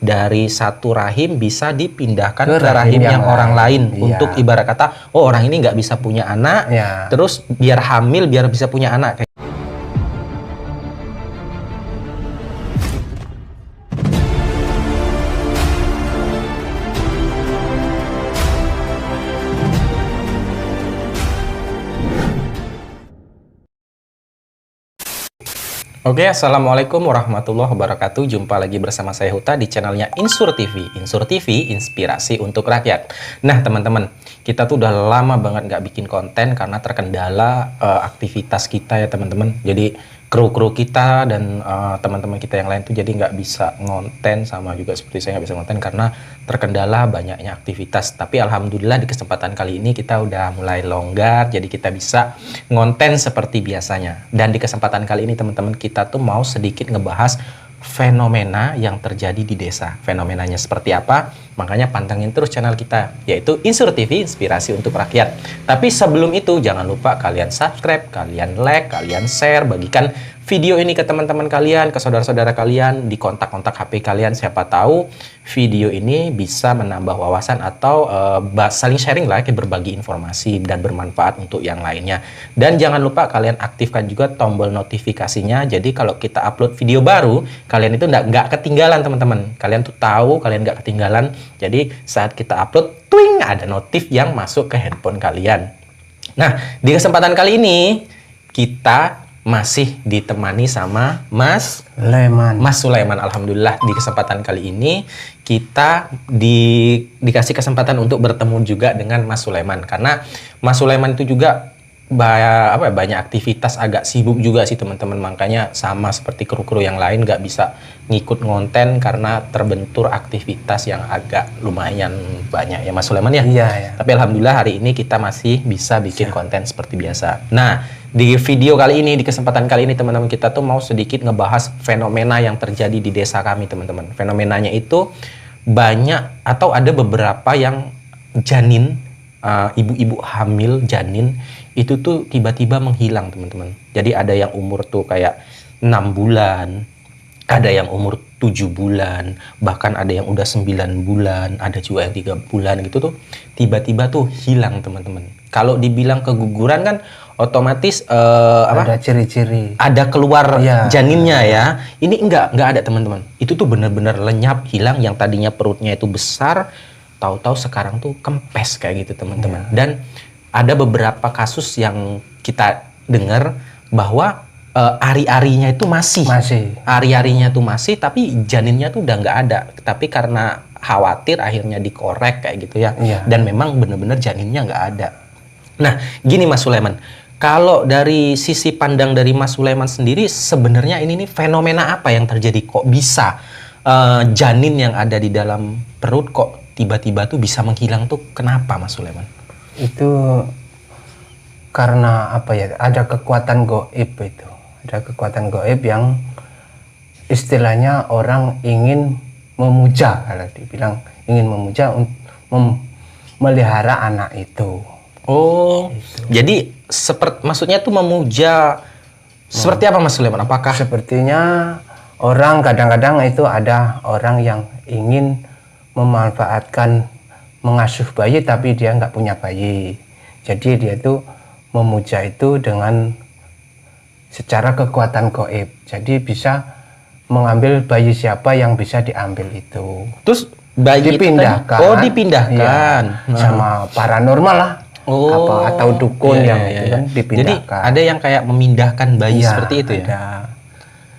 dari satu rahim bisa dipindahkan ke rahim yang orang lain. Untuk ibarat kata, oh orang ini nggak bisa punya anak, terus biar hamil biar bisa punya anak. Oke, assalamualaikum warahmatullahi wabarakatuh. Jumpa lagi bersama saya Huta di channelnya Insur TV. Insur TV, inspirasi untuk rakyat. Nah teman-teman, kita tuh udah lama banget nggak bikin konten karena terkendala aktivitas kita ya teman-teman. Jadi kru-kru kita dan teman-teman kita yang lain tuh jadi nggak bisa ngonten, sama juga seperti saya nggak bisa ngonten karena terkendala banyaknya aktivitas. Tapi alhamdulillah di kesempatan kali ini kita udah mulai longgar, jadi kita bisa ngonten seperti biasanya. Dan di kesempatan kali ini teman-teman, kita tuh mau sedikit ngebahas fenomena yang terjadi di desa. Fenomenanya seperti apa? Makanya pantengin terus channel kita, yaitu Insur TV, inspirasi untuk rakyat. Tapi sebelum itu jangan lupa kalian subscribe, kalian like, kalian share, bagikan video ini ke teman-teman kalian, ke saudara-saudara kalian, di kontak-kontak HP kalian. Siapa tahu video ini bisa menambah wawasan atau saling sharing lah, berbagi informasi dan bermanfaat untuk yang lainnya. Dan jangan lupa kalian aktifkan juga tombol notifikasinya. Jadi kalau kita upload video baru, kalian itu nggak ketinggalan teman-teman. Kalian tuh tahu, kalian nggak ketinggalan. Jadi saat kita upload, twing, ada notif yang masuk ke handphone kalian. Nah, di kesempatan kali ini kita masih ditemani sama Mas Sulaiman. Alhamdulillah di kesempatan kali ini kita dikasih kesempatan untuk bertemu juga dengan Mas Sulaiman, karena Mas Sulaiman itu juga banyak aktivitas, agak sibuk juga sih teman-teman. Makanya sama seperti kru-kru yang lain nggak bisa ngikut ngonten karena terbentur aktivitas yang agak lumayan banyak ya Mas Sulaiman ya. Iya. Tapi alhamdulillah hari ini kita masih bisa bikin konten seperti biasa. Nah, di video kali ini, di kesempatan kali ini teman-teman, kita tuh mau sedikit ngebahas fenomena yang terjadi di desa kami teman-teman. Fenomenanya itu banyak atau ada beberapa yang janin, ibu-ibu hamil janin itu tuh tiba-tiba menghilang teman-teman. Jadi ada yang umur tuh kayak 6 bulan, ada yang umur 7 bulan, bahkan ada yang udah 9 bulan, ada juga yang 3 bulan gitu tuh tiba-tiba tuh hilang teman-teman. Kalau dibilang keguguran kan otomatis ada ciri-ciri, ada keluar janinnya ya. Ini enggak ada teman-teman. Itu tuh benar-benar lenyap, hilang. Yang tadinya perutnya itu besar, tahu-tahu sekarang tuh kempes kayak gitu teman-teman. Dan ada beberapa kasus yang kita dengar bahwa ari-arinya itu masih. Ari-arinya tuh masih, tapi janinnya tuh udah nggak ada. Tapi karena khawatir akhirnya dikorek kayak gitu ya. Dan memang benar-benar janinnya nggak ada. Nah, gini Mas Sulaiman, kalau dari sisi pandang dari Mas Sulaiman sendiri, sebenarnya ini nih fenomena apa yang terjadi? Kok bisa janin yang ada di dalam perut kok tiba-tiba tuh bisa menghilang tuh? Kenapa Mas Sulaiman? Itu karena apa ya? Ada kekuatan gaib itu. Ada kekuatan gaib yang istilahnya orang ingin memuja, kalau dibilang ingin memuja, melihara anak itu. Oh, jadi maksudnya tuh memuja seperti apa Mas Sulaiman? Apakah sepertinya orang kadang-kadang itu ada orang yang ingin memanfaatkan mengasuh bayi tapi dia nggak punya bayi. Jadi dia tuh memuja itu dengan secara kekuatan gaib. Jadi bisa mengambil bayi siapa yang bisa diambil itu. Terus bayi dipindahkan. Dipindahkan. Sama paranormal lah. Atau dukun yang itu kan dipindahkan. Jadi ada yang kayak memindahkan bayi seperti itu ya? Ada.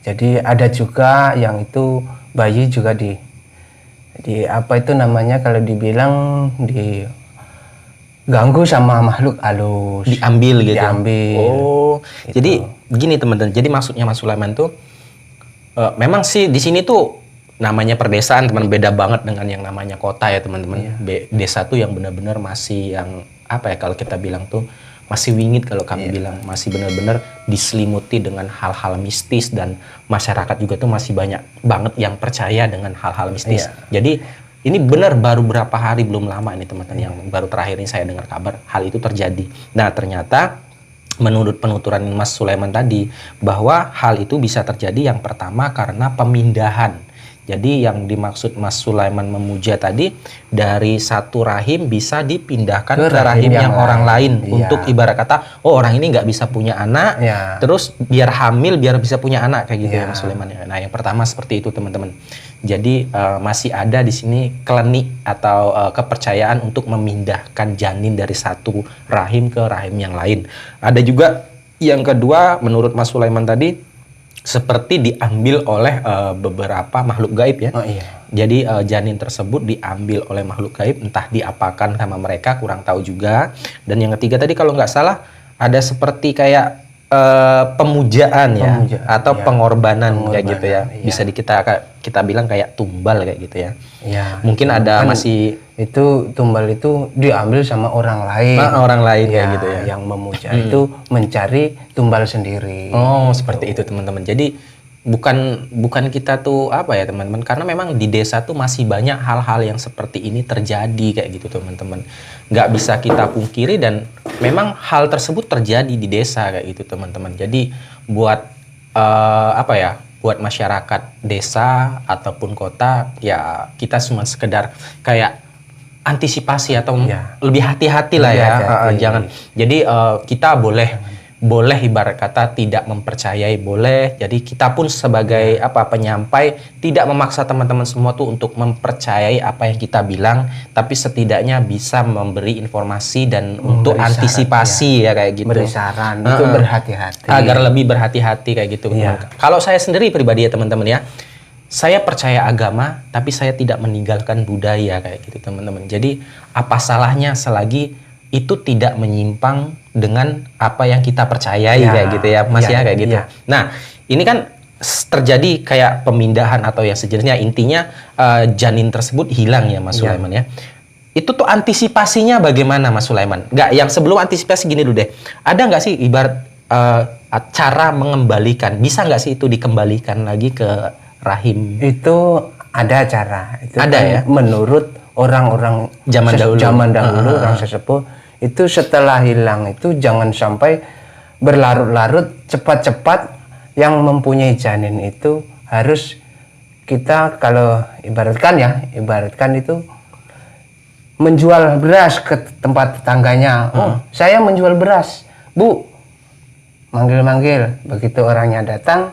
Jadi ada juga yang itu bayi juga di apa itu namanya, kalau dibilang diganggu sama makhluk halus. Diambil gitu? Diambil. Oh, gitu. Jadi gini teman-teman, jadi maksudnya Mas Sulaiman tuh memang sih di sini tuh namanya perdesaan teman, beda banget dengan yang namanya kota ya teman-teman. Desa tuh yang benar-benar masih yang apa ya, kalau kita bilang tuh masih wingit, kalau kami bilang masih benar-benar diselimuti dengan hal-hal mistis, dan masyarakat juga tuh masih banyak banget yang percaya dengan hal-hal mistis. Jadi ini benar baru berapa hari belum lama ini teman-teman yang baru terakhir ini saya dengar kabar hal itu terjadi. Nah ternyata menurut penuturan Mas Sulaiman tadi bahwa hal itu bisa terjadi yang pertama karena pemindahan Jadi yang dimaksud Mas Sulaiman memuja tadi, dari satu rahim bisa dipindahkan ke rahim yang orang lain. Untuk ibarat kata, oh orang ini nggak bisa punya anak, terus biar hamil biar bisa punya anak kayak gitu ya Mas Sulaiman ya. Nah yang pertama seperti itu teman-teman. Jadi masih ada di sini klinik atau kepercayaan untuk memindahkan janin dari satu rahim ke rahim yang lain. Ada juga yang kedua menurut Mas Sulaiman tadi, seperti diambil oleh beberapa makhluk gaib ya. Jadi janin tersebut diambil oleh makhluk gaib, entah diapakan sama mereka, kurang tahu juga. Dan yang ketiga tadi kalau nggak salah ada seperti kayak pemujaan ya, atau pengorbanan kayak gitu ya. Bisa kita bilang kayak tumbal kayak gitu ya. Mungkin ada masih itu tumbal itu diambil sama orang lain. Orang lain kayak gitu ya. Yang memuja itu mencari tumbal sendiri. Oh, seperti itu teman-teman. Jadi bukan kita tuh apa ya teman-teman, karena memang di desa tuh masih banyak hal-hal yang seperti ini terjadi kayak gitu teman-teman. Nggak bisa kita pungkiri dan memang hal tersebut terjadi di desa kayak gitu teman-teman. Jadi buat buat masyarakat desa ataupun kota ya, kita cuma sekedar kayak antisipasi atau lebih hati-hati lah ya. Jangan. Jadi kita boleh ibarat kata tidak mempercayai boleh. Jadi kita pun sebagai penyampai tidak memaksa teman-teman semua tuh untuk mempercayai apa yang kita bilang, tapi setidaknya bisa memberi informasi dan untuk antisipasi ya kayak gitu. Beri saran itu berhati-hati. Agar lebih berhati-hati kayak gitu. Kalau saya sendiri pribadi ya teman-teman ya, saya percaya agama tapi saya tidak meninggalkan budaya kayak gitu teman-teman. Jadi apa salahnya selagi itu tidak menyimpang dengan apa yang kita percayai kayak gitu ya Mas ya kayak gitu. Nah ini kan terjadi kayak pemindahan atau yang sejenisnya, intinya janin tersebut hilang ya Mas Sulaiman ya. Itu tuh antisipasinya bagaimana Mas Sulaiman? Nggak, yang sebelum antisipasi gini dulu deh. Ada nggak sih ibarat cara mengembalikan, bisa nggak sih itu dikembalikan lagi ke rahim? Itu ada cara. Itu ada kan ya? Menurut orang-orang zaman dahulu orang sesepuh itu setelah hilang itu jangan sampai berlarut-larut, cepat-cepat. Yang mempunyai janin itu harus kita kalau ibaratkan itu menjual beras ke tempat tetangganya. Oh, saya menjual beras, Bu. Manggil-manggil, begitu orangnya datang,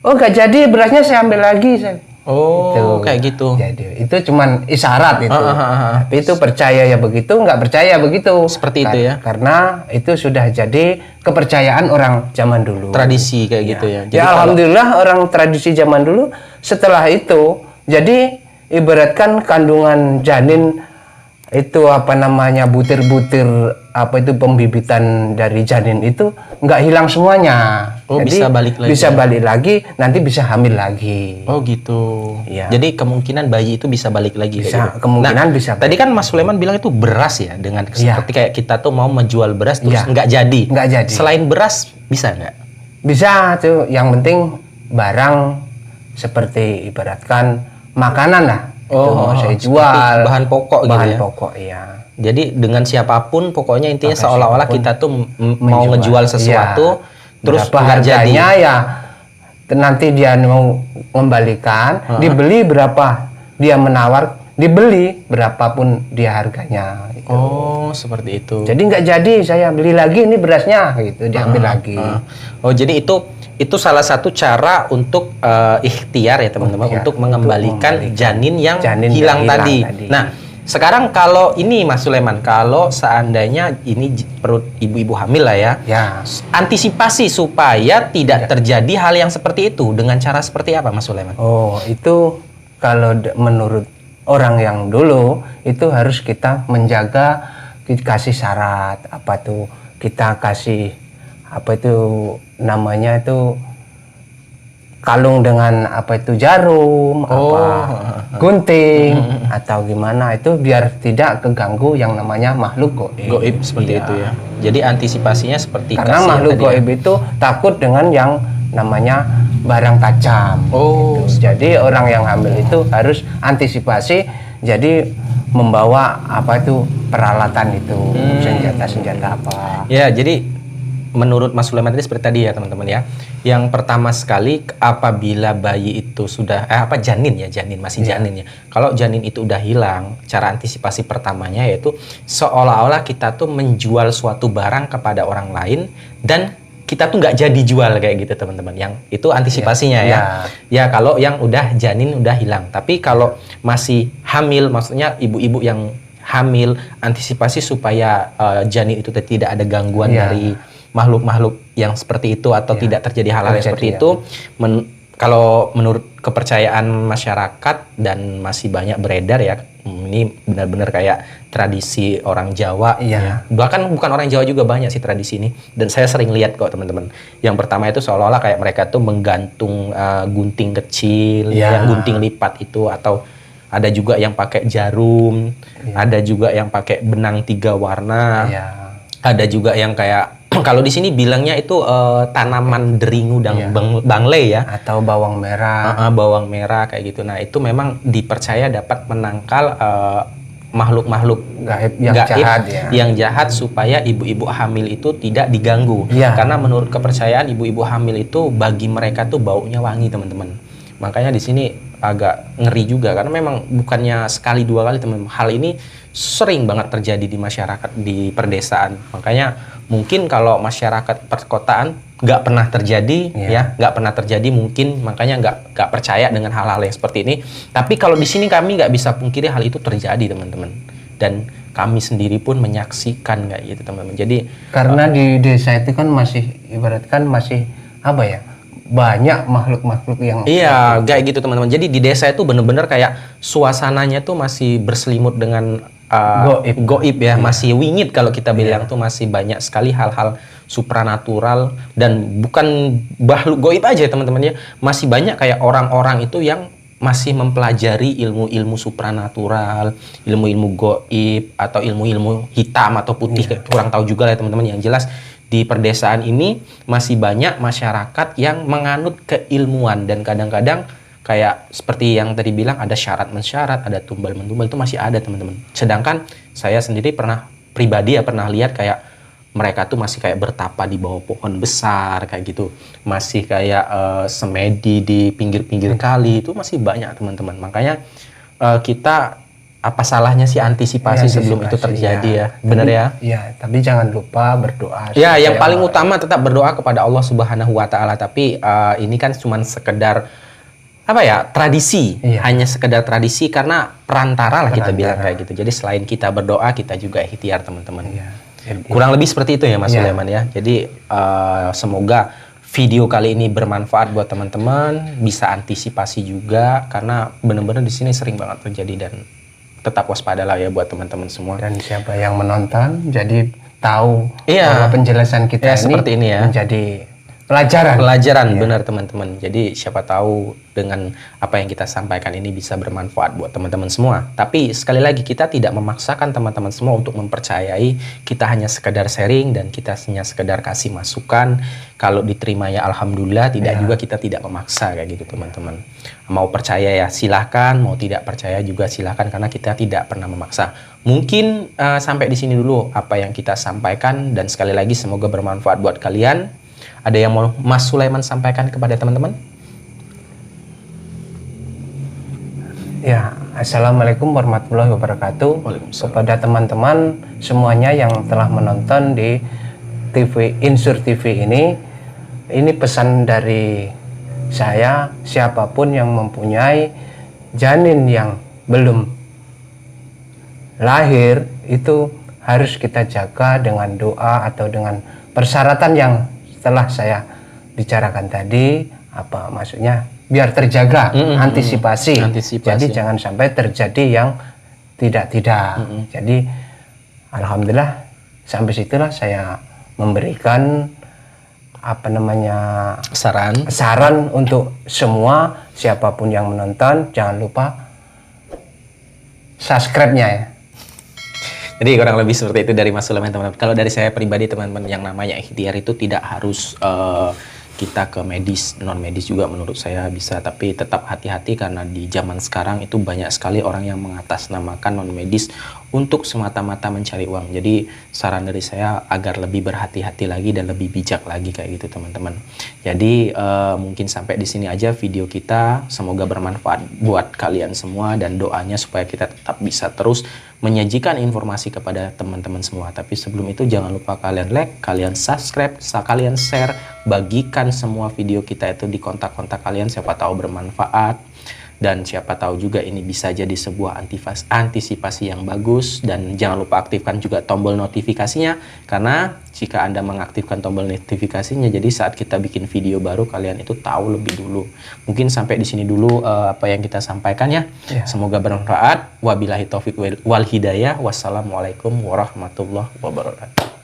oh nggak jadi berasnya, saya ambil lagi. Oh, itu kayak gitu. Jadi itu cuman isyarat itu. Tapi itu percaya ya begitu, nggak percaya begitu. Seperti itu ya. Karena itu sudah jadi kepercayaan orang zaman dulu. Tradisi kayak gitu ya. Jadi alhamdulillah orang tradisi zaman dulu setelah itu jadi ibaratkan kandungan janin itu butir-butir pembibitan dari janin itu nggak hilang semuanya. Oh, jadi bisa balik lagi. Bisa balik lagi, nanti bisa hamil lagi. Oh gitu. Ya. Jadi kemungkinan bayi itu bisa balik lagi. Bisa, gitu. kemungkinan bisa. Tadi kan Mas Sulaiman bilang itu beras ya, dengan seperti kayak kita tuh mau menjual beras terus nggak jadi. Nggak jadi. Selain beras bisa nggak? Bisa tuh. Yang penting barang seperti ibaratkan makanan lah. Oh, saya jual bahan pokok gitu ya. Bahan pokok ya. Jadi dengan siapapun pokoknya intinya seolah-olah kita tuh mau ngejual sesuatu terus harganya ya nanti dia mau mengembalikan, dibeli berapa dia menawar, dibeli berapapun dia harganya gitu. Oh, seperti itu. Jadi nggak jadi saya beli lagi ini berasnya gitu, diambil lagi. Oh, jadi itu salah satu cara untuk ikhtiar ya teman-teman, untuk mengembalikan janin yang hilang tadi. Nah, sekarang kalau ini Mas Sulaiman, kalau seandainya ini perut ibu-ibu hamil lah ya, antisipasi supaya tidak terjadi hal yang seperti itu dengan cara seperti apa Mas Sulaiman? Oh, itu kalau menurut orang yang dulu itu harus kita menjaga, kasih syarat kita kasih namanya itu kalung dengan jarum, gunting atau gimana itu biar tidak keganggu yang namanya makhluk goib seperti itu ya. Jadi antisipasinya seperti karena makhluk goib itu takut dengan yang namanya barang tajam. Oh, gitu. Jadi orang yang hamil itu harus antisipasi, jadi membawa peralatan itu senjata apa. Ya, jadi menurut Mas Sulaiman tadi seperti tadi ya teman-teman ya. Yang pertama sekali apabila bayi itu sudah janin masih janin ya. Kalau janin itu udah hilang, cara antisipasi pertamanya yaitu seolah-olah kita tuh menjual suatu barang kepada orang lain dan kita tuh nggak jadi jual kayak gitu teman-teman. Yang itu antisipasinya ya. Ya kalau yang udah janin udah hilang. Tapi kalau masih hamil, maksudnya ibu-ibu yang hamil, antisipasi supaya janin itu tidak ada gangguan dari makhluk-makhluk yang seperti itu atau tidak terjadi hal-hal yang seperti itu. Kalau menurut kepercayaan masyarakat dan masih banyak beredar ya, ini benar-benar kayak tradisi orang Jawa. Bahkan bukan orang Jawa juga banyak sih tradisi ini. Dan saya sering lihat kok teman-teman. Yang pertama itu seolah-olah kayak mereka tuh menggantung gunting kecil, yang gunting lipat itu, atau ada juga yang pakai jarum, ada juga yang pakai benang 3 warna, ada juga yang kayak kalau di sini bilangnya itu tanaman deringu dan bangle ya, atau bawang merah. Bawang merah kayak gitu. Nah, itu memang dipercaya dapat menangkal makhluk-makhluk gaib yang jahat supaya ibu-ibu hamil itu tidak diganggu. Karena menurut kepercayaan ibu-ibu hamil itu bagi mereka tuh baunya wangi, teman-teman. Makanya di sini agak ngeri juga karena memang bukannya sekali 2 kali teman-teman. Hal ini sering banget terjadi di masyarakat di perdesaan. Makanya mungkin kalau masyarakat perkotaan nggak pernah terjadi nggak pernah terjadi mungkin, makanya nggak percaya dengan hal-hal yang seperti ini. Tapi kalau di sini kami nggak bisa pungkiri hal itu terjadi teman-teman, dan kami sendiri pun menyaksikan kayak gitu teman-teman. Jadi karena di desa itu kan masih ibaratkan masih apa ya, banyak makhluk-makhluk yang kayak gitu teman-teman. Jadi di desa itu benar-benar kayak suasananya tuh masih berselimut dengan goib ya, masih wingit kalau kita bilang tuh, masih banyak sekali hal-hal supranatural. Dan bukan makhluk goib aja teman-teman ya, masih banyak kayak orang-orang itu yang masih mempelajari ilmu-ilmu supranatural, ilmu-ilmu goib atau ilmu-ilmu hitam atau putih, kurang tahu juga lah ya teman-teman. Yang jelas di perdesaan ini masih banyak masyarakat yang menganut keilmuan, dan kadang-kadang kayak seperti yang tadi bilang ada syarat mensyarat, ada tumbal mentumbal, itu masih ada teman-teman. Sedangkan saya sendiri pribadi pernah lihat kayak mereka tuh masih kayak bertapa di bawah pohon besar kayak gitu, masih kayak semedi di pinggir-pinggir kali, itu masih banyak teman-teman. Makanya kita apa salahnya sih antisipasi sebelum itu terjadi ya, benar ya? Ya, tapi jangan lupa berdoa. Ya, yang paling utama tetap berdoa kepada Allah Subhanahu wa Ta'ala. Tapi ini kan cuma sekedar tradisi, hanya sekedar tradisi karena perantara lah kita bilang kayak gitu. Jadi selain kita berdoa, kita juga ikhtiar teman-teman. Kurang lebih seperti itu ya Mas Sulaiman ya. Jadi semoga video kali ini bermanfaat buat teman-teman, bisa antisipasi juga karena benar-benar di sini sering banget terjadi, dan tetap waspadalah ya buat teman-teman semua. Dan siapa yang menonton jadi tahu bahwa penjelasan kita ini seperti ini ya, menjadi pelajaran benar teman-teman. Jadi siapa tahu dengan apa yang kita sampaikan ini bisa bermanfaat buat teman-teman semua. Tapi sekali lagi kita tidak memaksakan teman-teman semua untuk mempercayai, kita hanya sekedar sharing dan kita hanya sekedar kasih masukan. Kalau diterima ya alhamdulillah, tidak juga kita tidak memaksa kayak gitu teman-teman. Mau percaya ya silahkan, mau tidak percaya juga silahkan, karena kita tidak pernah memaksa. Mungkin sampai di sini dulu apa yang kita sampaikan, dan sekali lagi semoga bermanfaat buat kalian. Ada yang mau Mas Sulaiman sampaikan kepada teman-teman? Ya, Assalamualaikum warahmatullahi wabarakatuh. Kepada teman-teman semuanya yang telah menonton di TV Insur TV ini pesan dari saya, siapapun yang mempunyai janin yang belum lahir itu harus kita jaga dengan doa atau dengan persyaratan yang setelah saya bicarakan tadi. Apa maksudnya? Biar terjaga, antisipasi. Jadi jangan sampai terjadi yang tidak-tidak. Jadi alhamdulillah sampai situlah saya memberikan saran untuk semua, siapapun yang menonton, jangan lupa subscribe-nya ya. Jadi kurang lebih seperti itu dari Mas Sulaiman teman-teman. Kalau dari saya pribadi teman-teman, yang namanya ikhtiar itu tidak harus kita ke medis, non medis juga menurut saya bisa, tapi tetap hati-hati karena di zaman sekarang itu banyak sekali orang yang mengatasnamakan non medis untuk semata-mata mencari uang. Jadi saran dari saya agar lebih berhati-hati lagi dan lebih bijak lagi kayak gitu teman-teman. Jadi mungkin sampai di sini aja video kita. Semoga bermanfaat buat kalian semua dan doanya supaya kita tetap bisa terus menyajikan informasi kepada teman-teman semua. Tapi sebelum itu jangan lupa kalian like, kalian subscribe, kalian share, bagikan semua video kita itu di kontak-kontak kalian, siapa tahu bermanfaat. Dan siapa tahu juga ini bisa jadi sebuah antisipasi yang bagus. Dan jangan lupa aktifkan juga tombol notifikasinya, karena jika Anda mengaktifkan tombol notifikasinya, jadi saat kita bikin video baru kalian itu tahu lebih dulu. Mungkin sampai di sini dulu apa yang kita sampaikan ya. Semoga bermanfaat. Wabillahi taufik wal hidayah. Wassalamualaikum warahmatullahi wabarakatuh.